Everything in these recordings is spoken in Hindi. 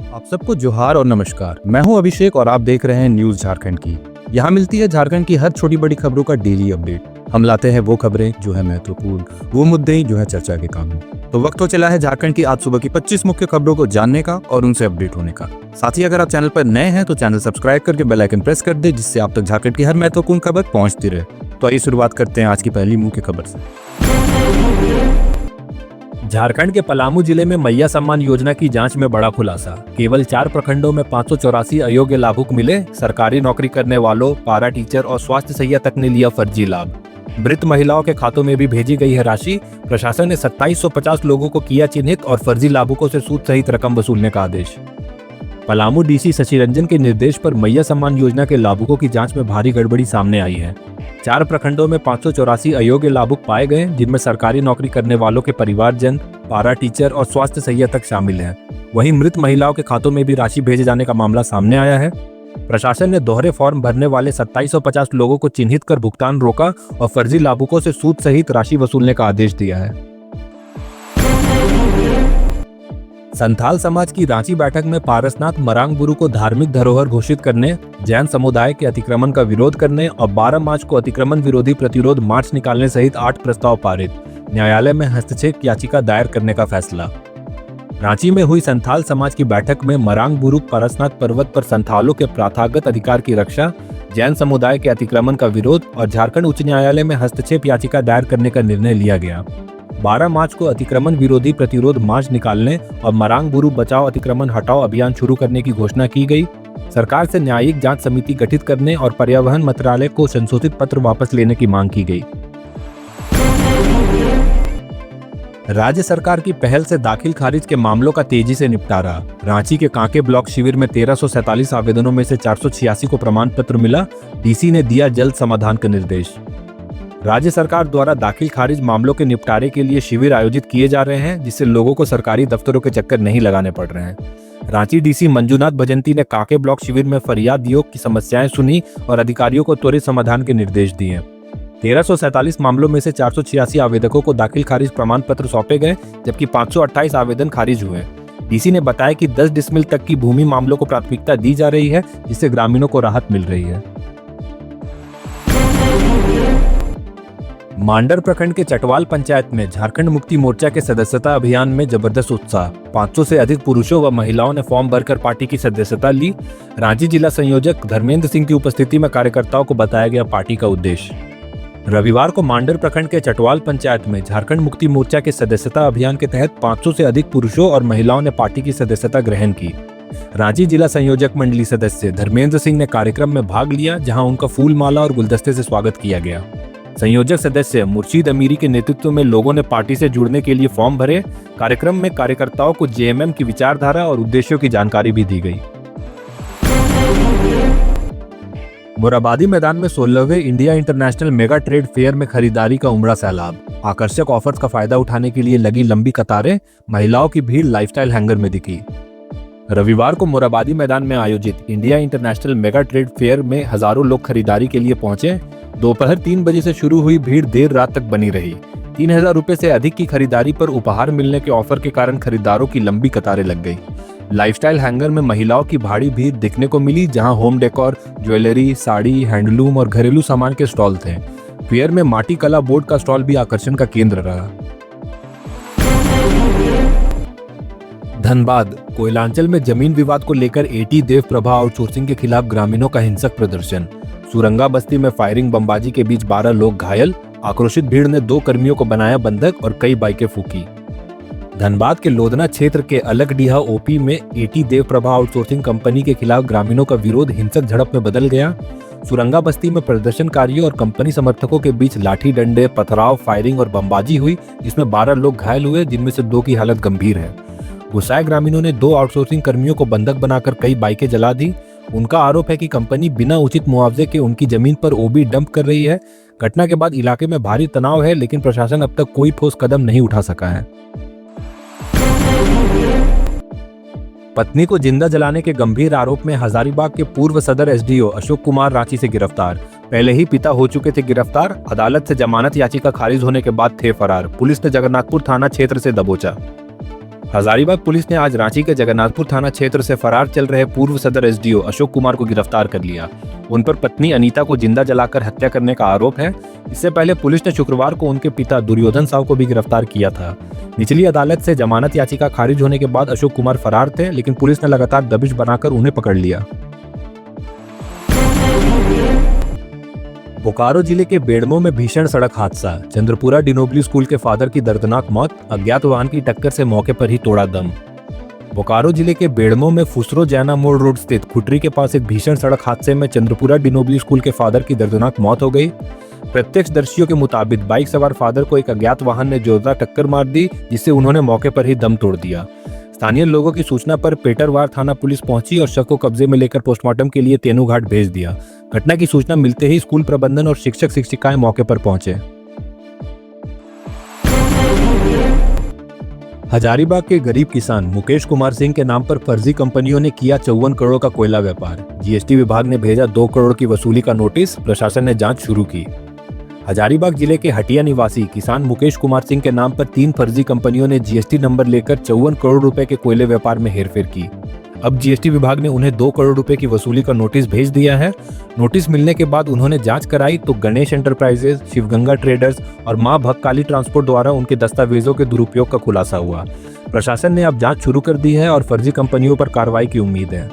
आप सबको जोहार और नमस्कार। मैं हूं अभिषेक और आप देख रहे हैं न्यूज झारखंड की। यहाँ मिलती है झारखंड की हर छोटी बड़ी खबरों का डेली अपडेट। हम लाते हैं वो खबरें जो है महत्वपूर्ण, वो मुद्दे जो है चर्चा के काम में। तो वक्त हो चला है झारखंड की आज सुबह की 25 मुख्य खबरों को जानने का और उनसे अपडेट होने का। साथ ही अगर आप चैनल पर नए हैं तो चैनल सब्सक्राइब करके बेल आइकन प्रेस कर दे, जिससे आप तक झारखंड की हर महत्वपूर्ण खबर पहुंचती रहे। तो आइए शुरुआत करते हैं आज की पहली मुख्य खबर से। झारखंड के पलामू जिले में मैया सम्मान योजना की जांच में बड़ा खुलासा। केवल 4 प्रखंडों में 584 अयोग्य लाभुक मिले। सरकारी नौकरी करने वालों, पारा टीचर और स्वास्थ्य सहायक तक ने लिया फर्जी लाभ। मृत महिलाओं के खातों में भी भेजी गई है राशि। प्रशासन ने 2750 लोगों को किया चिन्हित और फर्जी लाभुकों से सूद सहित रकम वसूलने का आदेश। पलामू डीसी शशि रंजन के निर्देश पर मैया सम्मान योजना के लाभुकों की जांच में भारी गड़बड़ी सामने आई है। 4 प्रखंडों में 584 अयोग्य लाभुक पाए गए, जिनमें सरकारी नौकरी करने वालों के परिवारजन, पारा टीचर और स्वास्थ्य सहायक तक शामिल हैं। वहीं मृत महिलाओं के खातों में भी राशि भेजे जाने का मामला सामने आया है। प्रशासन ने दोहरे फॉर्म भरने वाले 2750 लोगों को चिन्हित कर भुगतान रोका और फर्जी लाभुकों से सूद सहित राशि वसूलने का आदेश दिया है। संथाल समाज की रांची बैठक में पारसनाथ मरांग गुरु को धार्मिक धरोहर घोषित करने, जैन समुदाय के अतिक्रमण का विरोध करने और 12 मार्च को अतिक्रमण विरोधी प्रतिरोध मार्च निकालने सहित 8 प्रस्ताव पारित। न्यायालय में हस्तक्षेप याचिका दायर करने का फैसला। रांची में हुई संथाल समाज की बैठक में मरांग गुरु पारसनाथ पर्वत पर संथालों के प्रथागत अधिकार की रक्षा, जैन समुदाय के अतिक्रमण का विरोध और झारखंड उच्च न्यायालय में हस्तक्षेप याचिका दायर करने का निर्णय लिया गया। 12 मार्च को अतिक्रमण विरोधी प्रतिरोध मार्च निकालने और मरांग गुरु बचाओ अतिक्रमण हटाओ अभियान शुरू करने की घोषणा की गई। सरकार से न्यायिक जांच समिति गठित करने और पर्यावरण मंत्रालय को संशोधित पत्र वापस लेने की मांग की गई। राज्य सरकार की पहल से दाखिल खारिज के मामलों का तेजी से निपटारा। रांची के कांके ब्लॉक शिविर में 1347 आवेदनों में से 486 को प्रमाण पत्र मिला। डीसी ने दिया जल्द समाधान का निर्देश। राज्य सरकार द्वारा दाखिल खारिज मामलों के निपटारे के लिए शिविर आयोजित किए जा रहे हैं, जिससे लोगों को सरकारी दफ्तरों के चक्कर नहीं लगाने पड़ रहे हैं। रांची डीसी मंजूनाथ भजंती ने कांके ब्लॉक शिविर में फरियादियों की समस्याएं सुनी और अधिकारियों को त्वरित समाधान के निर्देश दिए। 1347 मामलों में से 486 आवेदकों को दाखिल खारिज प्रमाण पत्र सौंपे गए, जबकि 528 आवेदन खारिज हुए। डीसी ने बताया कि 10 डिसमिल तक की भूमि मामलों को प्राथमिकता दी जा रही है, जिससे ग्रामीणों को राहत मिल रही है। मांडर प्रखंड के चटवाल पंचायत में झारखंड मुक्ति मोर्चा के सदस्यता अभियान में जबरदस्त उत्साह। 500 से अधिक पुरुषों व महिलाओं ने फॉर्म भरकर पार्टी की सदस्यता ली। रांची जिला संयोजक धर्मेंद्र सिंह की उपस्थिति में कार्यकर्ताओं को बताया गया पार्टी का उद्देश्य। रविवार को मांडर प्रखंड के चटवाल पंचायत में झारखंड मुक्ति मोर्चा के सदस्यता अभियान के तहत 500 से अधिक पुरुषों और महिलाओं ने पार्टी की सदस्यता ग्रहण की। रांची जिला संयोजक मंडली सदस्य धर्मेंद्र सिंह ने कार्यक्रम में भाग लिया, जहां उनका फूल माला और गुलदस्ते से स्वागत किया गया। संयोजक सदस्य मुर्शीद अमीरी के नेतृत्व में लोगों ने पार्टी से जुड़ने के लिए फॉर्म भरे। कार्यक्रम में कार्यकर्ताओं को जेएमएम की विचारधारा और उद्देश्यों की जानकारी भी दी गई। मोराबादी मैदान में 16वें India international mega trade fair में खरीदारी का उमड़ा सैलाब। आकर्षक ऑफर्स का फायदा उठाने के लिए लगी लंबी कतारें, महिलाओं की भीड़ लाइफस्टाइल हैंगर में दिखी। रविवार को मोराबादी मैदान में आयोजित India international mega trade fair में हजारों लोग खरीदारी के लिए पहुंचे। दोपहर 3 बजे से शुरू हुई भीड़ देर रात तक बनी रही। 3000 रुपए से अधिक की खरीदारी पर उपहार मिलने के ऑफर के कारण खरीदारों की लंबी कतारें लग गई। लाइफस्टाइल हैंगर में महिलाओं की भारी भीड़ देखने को मिली, जहां home decor, jewellery, sari, handloom और घरेलू सामान के स्टॉल थे। फेयर में माटी कला बोर्ड का स्टॉल भी आकर्षण का केंद्र रहा। धनबाद कोयलांचल में जमीन विवाद को लेकर एटी देव प्रभा आउटसोर्सिंग के खिलाफ ग्रामीणों का हिंसक प्रदर्शन। सुरंगा बस्ती में फायरिंग बमबाजी के बीच 12 लोग घायल। आक्रोशित भीड़ ने 2 कर्मियों को बनाया बंधक और कई बाइकें फूकी। धनबाद के लोधना क्षेत्र के अलगडीहा ओपी में एटी देव प्रभा आउटसोर्सिंग कंपनी के खिलाफ ग्रामीणों का विरोध हिंसक झड़प में बदल गया। सुरंगा बस्ती में प्रदर्शनकारियों और कंपनी समर्थकों के बीच लाठी डंडे, पथराव, फायरिंग और बमबाजी हुई, जिसमें 12 लोग घायल हुए, जिनमें से 2 की हालत गंभीर है। गुस्साए ग्रामीणों ने 2 आउटसोर्सिंग कर्मियों को बंधक बनाकर कई बाइकें जला दी। उनका आरोप है कि कंपनी बिना उचित मुआवजे के उनकी जमीन पर ओबी डंप कर रही है। घटना के बाद इलाके में भारी तनाव है, लेकिन प्रशासन अब तक कोई ठोस कदम नहीं उठा सका है। पत्नी को जिंदा जलाने के गंभीर आरोप में हजारीबाग के पूर्व सदर एसडीओ अशोक कुमार रांची से गिरफ्तार। पहले ही पिता हो चुके थे गिरफ्तार। अदालत से जमानत याचिका खारिज होने के बाद थे फरार। पुलिस ने जगन्नाथपुर थाना क्षेत्र से दबोचा। हजारीबाग पुलिस ने आज रांची के जगन्नाथपुर थाना क्षेत्र से फरार चल रहे पूर्व सदर एसडीओ अशोक कुमार को गिरफ्तार कर लिया। उन पर पत्नी अनीता को जिंदा जलाकर हत्या करने का आरोप है। इससे पहले पुलिस ने शुक्रवार को उनके पिता दुर्योधन साव को भी गिरफ्तार किया था। निचली अदालत से जमानत याचिका खारिज होने के बाद अशोक कुमार फरार थे, लेकिन पुलिस ने लगातार दबिश बनाकर उन्हें पकड़ लिया। बोकारो जिले के बेड़मो में भीषण सड़क हादसा, चंद्रपुरा डिनोबली स्कूल के फादर की दर्दनाक मौत, अज्ञात वाहन की टक्कर से मौके पर ही तोड़ा दम। बोकारो जिले के बेड़मो में फुसरो जैना मोड़ रोड स्थित खुटरी के पास एक भीषण सड़क हादसे में चंद्रपुरा डिनोबली स्कूल के फादर की दर्दनाक मौत हो गई। प्रत्यक्षदर्शियों के मुताबिक बाइक सवार फादर को एक अज्ञात वाहन ने जोरदार टक्कर मार दी, जिससे उन्होंने मौके पर ही दम तोड़ दिया। स्थानीय लोगों की सूचना पर पेटरवार थाना पुलिस पहुंची और शव को कब्जे में लेकर पोस्टमार्टम के लिए तेनूघाट भेज दिया। घटना की सूचना मिलते ही स्कूल प्रबंधन और शिक्षक शिक्षिकाएं मौके पर पहुंचे। हजारीबाग के गरीब किसान मुकेश कुमार सिंह के नाम पर फर्जी कंपनियों ने किया 54 करोड़ का कोयला व्यापार। जीएसटी विभाग ने भेजा 2 करोड़ की वसूली का नोटिस, प्रशासन ने जांच शुरू की। हजारीबाग जिले के हटिया निवासी किसान मुकेश कुमार सिंह के नाम पर 3 फर्जी कंपनियों ने जीएसटी नंबर लेकर 54 करोड़ रुपए के कोयले व्यापार में हेरफेर की। अब जीएसटी विभाग ने उन्हें 2 करोड़ रुपए की वसूली का नोटिस भेज दिया है। नोटिस मिलने के बाद उन्होंने जांच कराई तो गणेश एंटरप्राइजेज, शिवगंगा ट्रेडर्स और मां भक्काली ट्रांसपोर्ट द्वारा उनके दस्तावेजों के दुरुपयोग का खुलासा हुआ। प्रशासन ने अब जांच शुरू कर दी है और फर्जी कंपनियों पर कार्रवाई की उम्मीद है।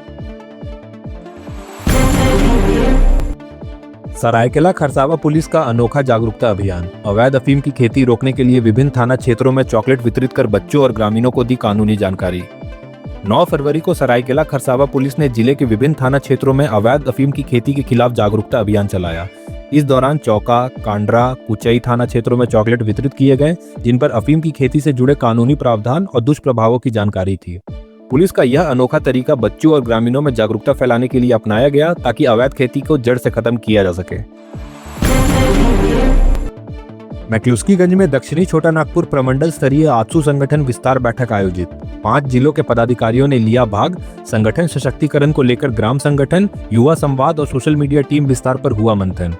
सरायकेला खरसावा पुलिस का अनोखा जागरूकता अभियान, अवैध अफीम की खेती रोकने के लिए विभिन्न थाना क्षेत्रों में चॉकलेट वितरित कर बच्चों और ग्रामीणों को दी कानूनी जानकारी। 9 फरवरी को सरायकेला खरसावा पुलिस ने जिले के विभिन्न थाना क्षेत्रों में अवैध अफीम की खेती के खिलाफ जागरूकता अभियान चलाया। इस दौरान चौका, कांड्रा, कुचई थाना क्षेत्रों में चॉकलेट वितरित किए गए, जिन पर अफीम की खेती से जुड़े कानूनी प्रावधान और दुष्प्रभावों की जानकारी थी। पुलिस का यह अनोखा तरीका बच्चों और ग्रामीणों में जागरूकता फैलाने के लिए अपनाया गया, ताकि अवैध खेती को जड़ से खत्म किया जा सके। मैक्लुस्कीगंज में दक्षिणी छोटा नागपुर प्रमंडल स्तरीय आजसू संगठन विस्तार बैठक आयोजित। 5 जिलों के पदाधिकारियों ने लिया भाग। संगठन सशक्तिकरण को लेकर ग्राम संगठन, युवा संवाद और सोशल मीडिया टीम विस्तार पर हुआ मंथन।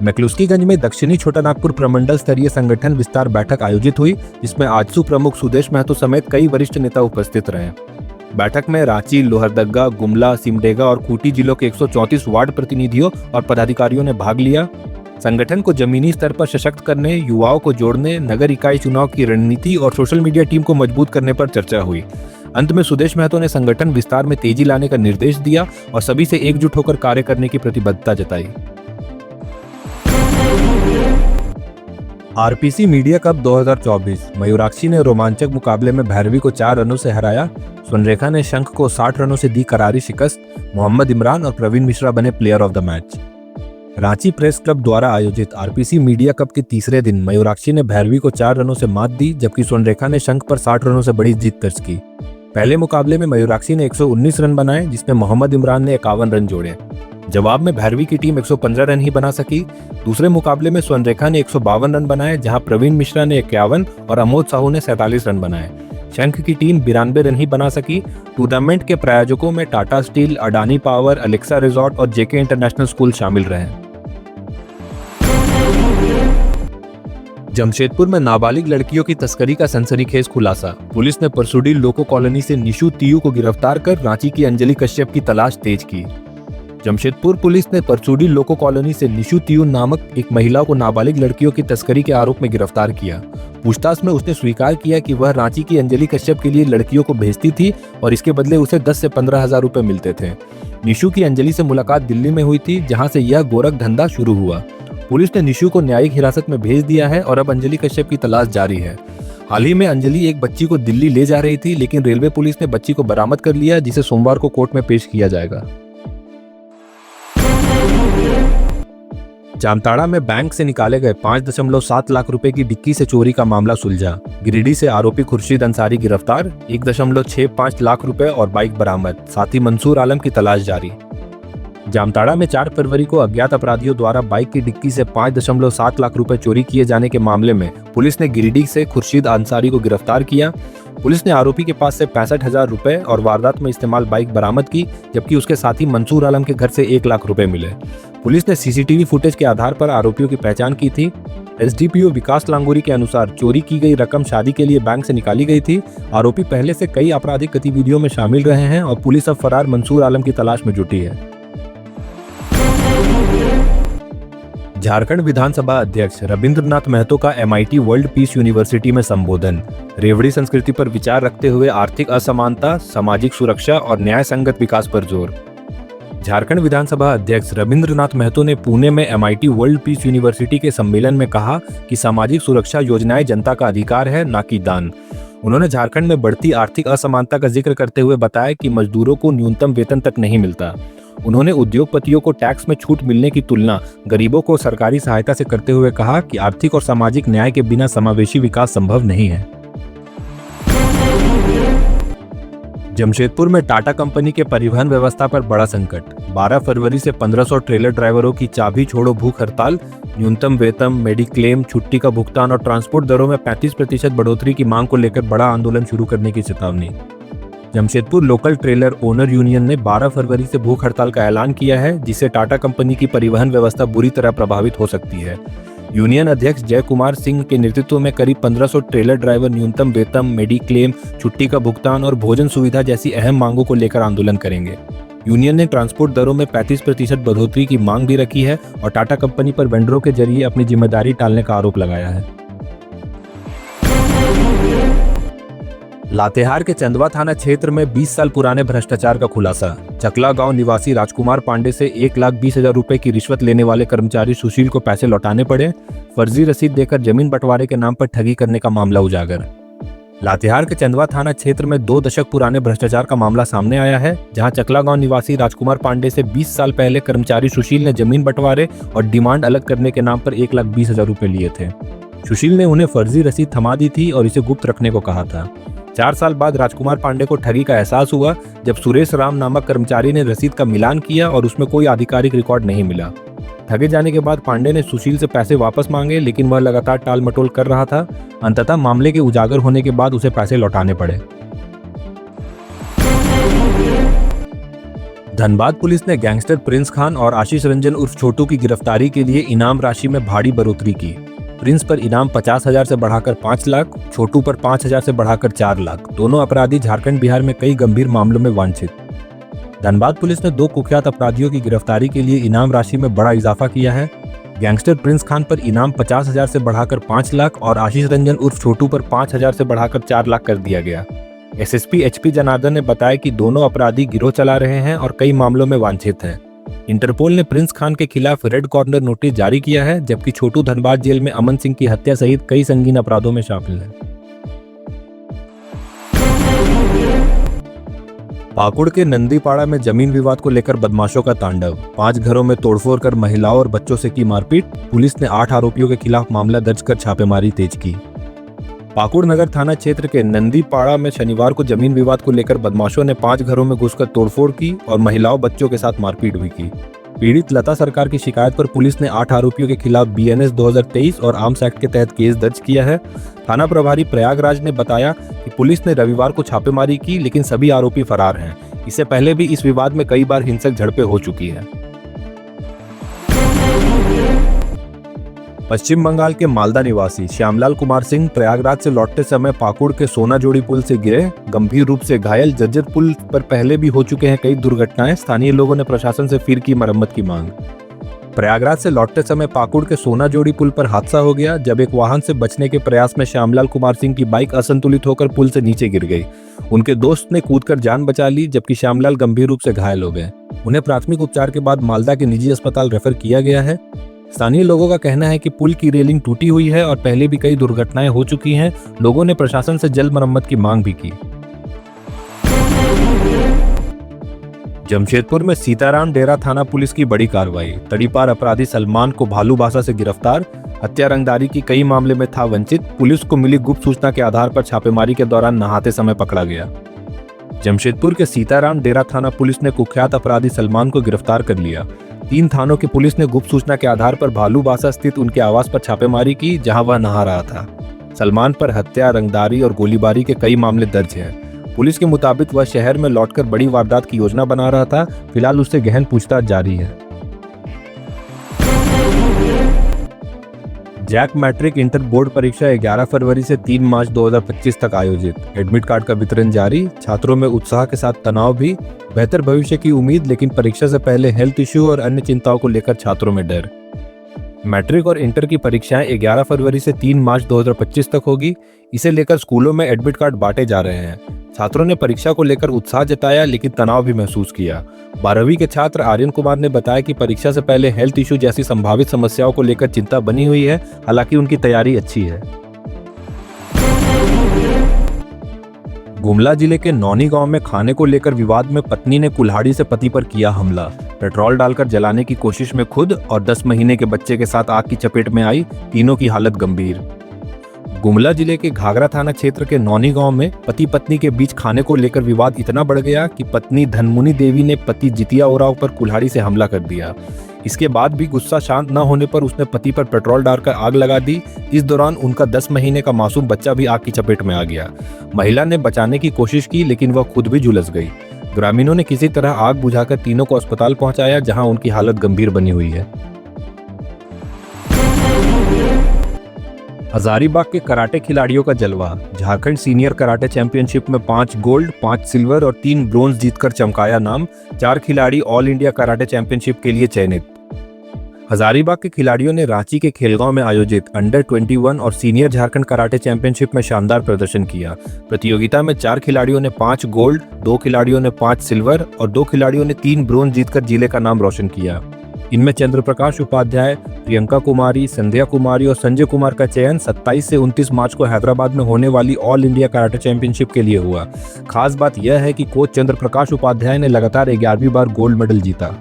मैक्लुस्कीगंज में दक्षिणी छोटा नागपुर प्रमंडल स्तरीय संगठन विस्तार बैठक आयोजित हुई, जिसमें आजसू प्रमुख सुदेश महतो समेत कई वरिष्ठ नेता उपस्थित रहे। बैठक में रांची, लोहरदगा, गुमला, सिमडेगा और खूंटी जिलों के 134 वार्ड प्रतिनिधियों और पदाधिकारियों ने भाग लिया। संगठन को जमीनी स्तर पर सशक्त करने, युवाओं को जोड़ने, नगर इकाई चुनाव की रणनीति और सोशल मीडिया टीम को मजबूत करने पर चर्चा हुई। अंत में सुदेश महतो ने संगठन विस्तार में तेजी लाने का निर्देश दिया और सभी से एकजुट होकर कार्य करने की प्रतिबद्धता जताई। आरपीसी मीडिया कप 2024, मयूराक्षी ने रोमांचक मुकाबले में भैरवी को 4 रनों से हराया। स्वर्णरेखा ने शंख को 60 रनों से दी करारी शिकस्त। मोहम्मद इमरान और प्रवीण मिश्रा बने player of the match. Ranchi press club द्वारा आयोजित आरपीसी मीडिया कप के तीसरे दिन मयूराक्षी ने भैरवी को 4 रनों से मात दी, जबकि स्वर्णरेखा ने शंख पर 60 रनों से बड़ी जीत दर्ज की। पहले मुकाबले में मयूराक्षी ने 119 रन बनाए, जिसमें मोहम्मद इमरान ने 51 रन जोड़े। जवाब में भैरवी की टीम 115 रन ही बना सकी। दूसरे मुकाबले में स्वर्णरेखा ने 152 रन बनाए, जहां प्रवीण मिश्रा ने 51 और अमोद साहू ने 47 रन बनाए। शंख की टीम 92 रन ही बना सकी। टूर्नामेंट के प्रायोजकों में Tata steel, Adani power, Alexa resort और जेके इंटरनेशनल स्कूल शामिल रहे। जमशेदपुर में नाबालिग लड़कियों की तस्करी का सनसनीखेज खुलासा। पुलिस ने परसुडी लोको कॉलोनी से निशु तियू को गिरफ्तार कर रांची की अंजलि कश्यप की तलाश तेज की। जमशेदपुर पुलिस ने परसुडी लोको कॉलोनी से निशु तियू नामक एक महिला को नाबालिग लड़कियों की तस्करी के आरोप में गिरफ्तार किया। पूछताछ में उसने स्वीकार किया कि वह रांची की अंजलि कश्यप के लिए लड़कियों को भेजती थी और इसके बदले उसे 10 से 15 हजार रुपए मिलते थे। निशु की अंजलि से मुलाकात दिल्ली में हुई थी, जहां से यह गोरख धंधा शुरू हुआ। पुलिस ने निशु को न्यायिक हिरासत में भेज दिया है और अब अंजलि कश्यप की तलाश जारी है। हाल ही में अंजलि एक बच्ची को दिल्ली ले जा रही थी, लेकिन रेलवे पुलिस ने बच्ची को बरामद कर लिया, जिसे सोमवार को कोर्ट में पेश किया जाएगा। जामताड़ा में बैंक से निकाले गए 5.7 लाख रुपए की डिक्की से चोरी का मामला सुलझा। गिरिडीह से आरोपी खुर्शीद अंसारी गिरफ्तार, 1.65 लाख रुपए और बाइक बरामद, साथ ही मंसूर आलम की तलाश जारी। जामताड़ा में 4 फरवरी को अज्ञात अपराधियों द्वारा बाइक की डिक्की से 5.7 लाख रुपए चोरी किए जाने के मामले में पुलिस ने गिरिडीह से खुर्शीद अंसारी को गिरफ्तार किया। पुलिस ने आरोपी के पास से 65,000 रुपए और वारदात में इस्तेमाल बाइक बरामद की, जबकि उसके साथी मंसूर आलम के घर से 1 लाख रुपए मिले। पुलिस ने सीसीटीवी फुटेज के आधार पर आरोपियों की पहचान की थी। एसडीपीओ विकास लांगुरी के अनुसार चोरी की गई रकम शादी के लिए बैंक से निकाली गई थी। आरोपी पहले से कई आपराधिक गतिविधियों में शामिल रहे हैं और पुलिस अब फरार मंसूर आलम की तलाश में जुटी है। झारखंड विधानसभा अध्यक्ष रविंद्रनाथ महतो का MIT वर्ल्ड पीस यूनिवर्सिटी में संबोधन। रेवड़ी संस्कृति पर विचार रखते हुए आर्थिक असमानता, सामाजिक सुरक्षा और न्याय संगत विकास पर जोर। झारखंड विधानसभा अध्यक्ष रविंद्रनाथ महतो ने पुणे में MIT वर्ल्ड पीस यूनिवर्सिटी के सम्मेलन में कहा कि सामाजिक सुरक्षा योजनाएं जनता का अधिकार है, न कि दान। उन्होंने झारखंड में बढ़ती आर्थिक असमानता का जिक्र करते हुए बताया कि मजदूरों को न्यूनतम वेतन तक नहीं मिलता। उन्होंने उद्योगपतियों को टैक्स में छूट मिलने की तुलना गरीबों को सरकारी सहायता से करते हुए कहा कि आर्थिक और सामाजिक न्याय के बिना समावेशी विकास संभव नहीं है। जमशेदपुर में टाटा कंपनी के परिवहन व्यवस्था पर बड़ा संकट। 12 फरवरी से 1500 ट्रेलर ड्राइवरों की चाबी छोड़ो भूख हड़ताल, न्यूनतम वेतन, मेडिक्लेम, छुट्टी का भुगतान और ट्रांसपोर्ट दरों में 35% बढ़ोतरी की मांग को लेकर बड़ा आंदोलन शुरू करने की चेतावनी। Jamshedpur local trailer owner union ने 12 फरवरी से भूख हड़ताल का ऐलान किया है, जिससे टाटा कंपनी की परिवहन व्यवस्था बुरी तरह प्रभावित हो सकती है। यूनियन अध्यक्ष जय कुमार सिंह के नेतृत्व में करीब 1500 ट्रेलर ड्राइवर न्यूनतम वेतन, मेडिक्लेम, छुट्टी का भुगतान और भोजन सुविधा जैसी अहम मांगों को लेकर आंदोलन करेंगे। यूनियन ने ट्रांसपोर्ट दरों में 35% बढ़ोतरी की मांग भी रखी है और टाटा कंपनी पर वेंडरों के जरिए अपनी जिम्मेदारी टालने का आरोप लगाया है। लातेहार के चंदवा थाना क्षेत्र में 20 साल पुराने भ्रष्टाचार का खुलासा। चकला गांव निवासी राजकुमार पांडे से 1,20,000 रुपए की रिश्वत लेने वाले कर्मचारी सुशील को पैसे लौटाने पड़े। फर्जी रसीद देकर जमीन बंटवारे के नाम पर ठगी करने का मामला उजागर। लातेहार के चंदवा थाना क्षेत्र में 2 दशक पुराने भ्रष्टाचार का मामला सामने आया है, जहां चकला गांव निवासी राजकुमार पांडे से 20 साल पहले कर्मचारी सुशील ने जमीन बंटवारे और डिमांड अलग करने के नाम पर 1,20,000 रुपए लिए थे। सुशील ने उन्हें फर्जी रसीद थमा दी थी और इसे गुप्त रखने को कहा था। 4 साल बाद राजकुमार पांडे को ठगी का एहसास हुआ जब सुरेश राम नामक कर्मचारी ने रसीद का मिलान किया और उसमें कोई आधिकारिक रिकॉर्ड नहीं मिला। ठगे जाने के बाद पांडे ने सुशील से पैसे वापस मांगे, लेकिन वह लगातार टाल मटोल कर रहा था। अंततः मामले के उजागर होने के बाद उसे पैसे लौटाने पड़े। धनबाद पुलिस ने गैंगस्टर प्रिंस खान और आशीष रंजन उर्फ छोटू की गिरफ्तारी के लिए इनाम राशि में भारी बढ़ोतरी की। प्रिंस पर इनाम 50,000 से बढ़ाकर 5 लाख, छोटू पर 5,000 से बढ़ाकर 4 लाख। दोनों अपराधी झारखंड बिहार में कई गंभीर मामलों में वांछित। धनबाद पुलिस ने 2 कुख्यात अपराधियों की गिरफ्तारी के लिए इनाम राशि में बड़ा इजाफा किया है। गैंगस्टर प्रिंस खान पर इनाम 50,000 से बढ़ाकर 5 लाख और आशीष रंजन उर्फ छोटू पर 5,000 से बढ़ाकर 4 लाख कर दिया गया। SSP HP जनार्दन ने बताया कि दोनों अपराधी गिरोह चला रहे हैं और कई मामलों में वांछित हैं। इंटरपोल ने प्रिंस खान के खिलाफ रेड कॉर्नर नोटिस जारी किया है, जबकि छोटू धनबाद जेल में अमन सिंह की हत्या सहित कई संगीन अपराधों में शामिल है। पाकुड़ के नंदीपाड़ा में जमीन विवाद को लेकर बदमाशों का तांडव। 5 घरों में तोड़फोड़ कर महिलाओं और बच्चों से की मारपीट। पुलिस ने 8 आरोपियों के खिलाफ मामला दर्ज कर छापेमारी तेज की। पाकुड़ नगर थाना क्षेत्र के नंदीपाड़ा में शनिवार को जमीन विवाद को लेकर बदमाशों ने 5 घरों में घुसकर तोड़फोड़ की और महिलाओं बच्चों के साथ मारपीट भी की। पीड़ित लता सरकार की शिकायत पर पुलिस ने 8 आरोपियों के खिलाफ BNS 2023 और आर्म्स एक्ट के तहत केस दर्ज किया है। थाना प्रभारी प्रयागराज ने बताया कि पुलिस ने रविवार को छापेमारी की, लेकिन सभी आरोपी फरार हैं। इससे पहले भी इस विवाद में कई बार हिंसक झड़पें हो चुकी है। पश्चिम बंगाल के मालदा निवासी श्यामलाल कुमार सिंह प्रयागराज से लौटते समय पाकुड़ के सोनाजोड़ी पुल से गिरे, गंभीर रूप से घायल। जर्जर पुल पर पहले भी हो चुके हैं कई दुर्घटनाएं। स्थानीय लोगों ने प्रशासन से फिर की मरम्मत की मांग। प्रयागराज से लौटते समय पाकुड़ के सोनाजोड़ी पुल पर हादसा हो गया, जब एक वाहन से बचने के प्रयास में श्यामलाल कुमार सिंह की बाइक असंतुलित होकर पुल से नीचे गिर गई। उनके दोस्त ने कूदकर जान बचा ली, जबकि श्यामलाल गंभीर रूप से घायल हो गए। उन्हें प्राथमिक उपचार के बाद मालदा के निजी अस्पताल रेफर किया गया है। स्थानीय लोगों का कहना है कि पुल की रेलिंग टूटी हुई है और पहले भी कई दुर्घटनाएं हो चुकी हैं। लोगों ने प्रशासन से जल्द मरम्मत की मांग भी की। जमशेदपुर में सीताराम डेरा थाना पुलिस की बड़ी कार्रवाई। तड़ीपार अपराधी सलमान को भालू भाषा से गिरफ्तार। हत्या रंगदारी की कई मामले में था वंचित। पुलिस को मिली गुप्त सूचना के आधार पर छापेमारी के दौरान नहाते समय पकड़ा गया। जमशेदपुर के सीताराम डेरा थाना पुलिस ने कुख्यात अपराधी सलमान को गिरफ्तार कर लिया। 3 थानों की पुलिस ने गुप्त सूचना के आधार पर भालूबासा स्थित उनके आवास पर छापेमारी की, जहां वह नहा रहा था। सलमान पर हत्या, रंगदारी और गोलीबारी के कई मामले दर्ज हैं। पुलिस के मुताबिक वह शहर में लौटकर बड़ी वारदात की योजना बना रहा था। फिलहाल उससे गहन पूछताछ जारी है। जैक मैट्रिक इंटर बोर्ड परीक्षा 11 फरवरी से 3 मार्च 2025 तक आयोजित। एडमिट कार्ड का वितरण जारी। छात्रों में उत्साह के साथ तनाव भी। बेहतर भविष्य की उम्मीद, लेकिन परीक्षा से पहले हेल्थ इश्यू और अन्य चिंताओं को लेकर छात्रों में डर। मैट्रिक और इंटर की परीक्षाएं 11 फरवरी से 3 मार्च 2025 तक होगी। इसे लेकर स्कूलों में एडमिट कार्ड बांटे जा रहे हैं। छात्रों ने परीक्षा को लेकर उत्साह जताया, लेकिन तनाव भी महसूस किया। 12वीं के छात्र आर्यन कुमार ने बताया कि परीक्षा से पहले हेल्थ इश्यू जैसी संभावित समस्याओं को लेकर चिंता बनी हुई है, हालांकि उनकी तैयारी अच्छी है। गुमला जिले के नौनी गांव में खाने को लेकर विवाद में पत्नी ने कुल्हाड़ी से पति पर किया हमला। पेट्रोल डालकर जलाने की कोशिश में खुद और 10 महीने के बच्चे के साथ आग की चपेट में आई। तीनों की हालत गंभीर। गुमला जिले के घाघरा थाना क्षेत्र के नौनी गांव में पति पत्नी के बीच खाने को लेकर विवाद इतना बढ़ गया कि पत्नी धनमुनी देवी ने पति जितिया उरांव पर कुल्हाड़ी से हमला कर दिया। इसके बाद भी गुस्सा शांत न होने पर उसने पति पर पेट्रोल डालकर आग लगा दी। इस दौरान उनका 10 महीने का मासूम बच्चा भी आग की चपेट में आ गया। महिला ने बचाने की कोशिश की, लेकिन वह खुद भी झुलस गई। ग्रामीणों ने किसी तरह आग बुझाकर तीनों को अस्पताल पहुंचाया, जहां उनकी हालत गंभीर बनी हुई है। हजारीबाग के कराटे खिलाड़ियों का जलवा। झारखंड सीनियर कराटे चैंपियनशिप में 5 गोल्ड, 5 सिल्वर और 3 ब्रोंज जीतकर चमकाया नाम। 4 खिलाड़ी ऑल इंडिया कराटे चैंपियनशिप के लिए चयनित। हजारीबाग के खिलाड़ियों ने रांची के खेलगांव में आयोजित अंडर 21 और सीनियर झारखंड कराटे चैंपियनशिप में शानदार प्रदर्शन किया। प्रतियोगिता में 4 खिलाड़ियों ने 5 गोल्ड, 2 खिलाड़ियों ने 5 सिल्वर और 2 खिलाड़ियों ने 3 ब्रोंज जीतकर जिले का नाम रोशन किया। इनमें चंद्रप्रकाश उपाध्याय, प्रियंका कुमारी, संध्या कुमारी और संजय कुमार का चयन 27 से 29 मार्च को हैदराबाद में होने वाली ऑल इंडिया कराटे चैंपियनशिप के लिए हुआ। खास बात यह है कि कोच चंद्रप्रकाश उपाध्याय ने लगातार 11वीं बार गोल्ड मेडल जीता।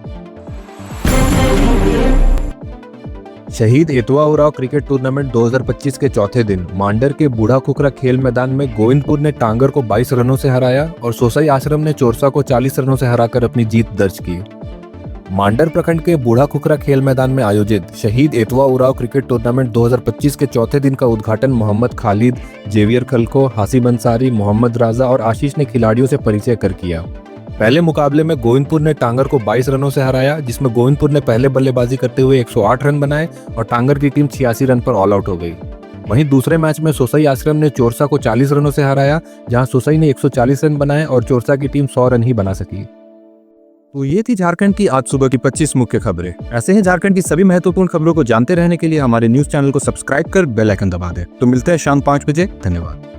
शहीद एतवा उरांव क्रिकेट टूर्नामेंट 2025 के चौथे दिन मांडर के बूढ़ा खुखरा खेल मैदान में गोविंदपुर ने टांगर को 22 रनों से हराया और सोसई आश्रम ने चोरसा को 40 रनों से हराकर अपनी जीत दर्ज की। मांडर प्रखंड के बूढ़ा खुखरा खेल मैदान में आयोजित शहीद एतवा उरांव क्रिकेट टूर्नामेंट 2025 के चौथे दिन का उद्घाटन मोहम्मद खालिद, जेवियर खलको, हासिब अंसारी, मोहम्मद राजा और आशीष ने खिलाड़ियों से परिचय कर किया। पहले मुकाबले में गोविंदपुर ने टांगर को 22 रनों से हराया, जिसमें गोविंदपुर ने पहले बल्लेबाजी करते हुए 108 रन बनाए और टांगर की टीम 86 रन पर ऑल आउट हो गई। वहीं दूसरे मैच में सोसई आश्रम ने चोरसा को 40 रनों से हराया, जहां सोसई ने 140 रन बनाए और चोरसा की टीम 100 रन ही बना सकी। तो ये थी झारखंड की आज सुबह की 25 मुख्य खबरें। ऐसे ही झारखंड की सभी महत्वपूर्ण खबरों को जानते रहने के लिए हमारे न्यूज चैनल को सब्सक्राइब कर बेल आइकन दबा दें। तो मिलते हैं शाम 5 बजे। धन्यवाद।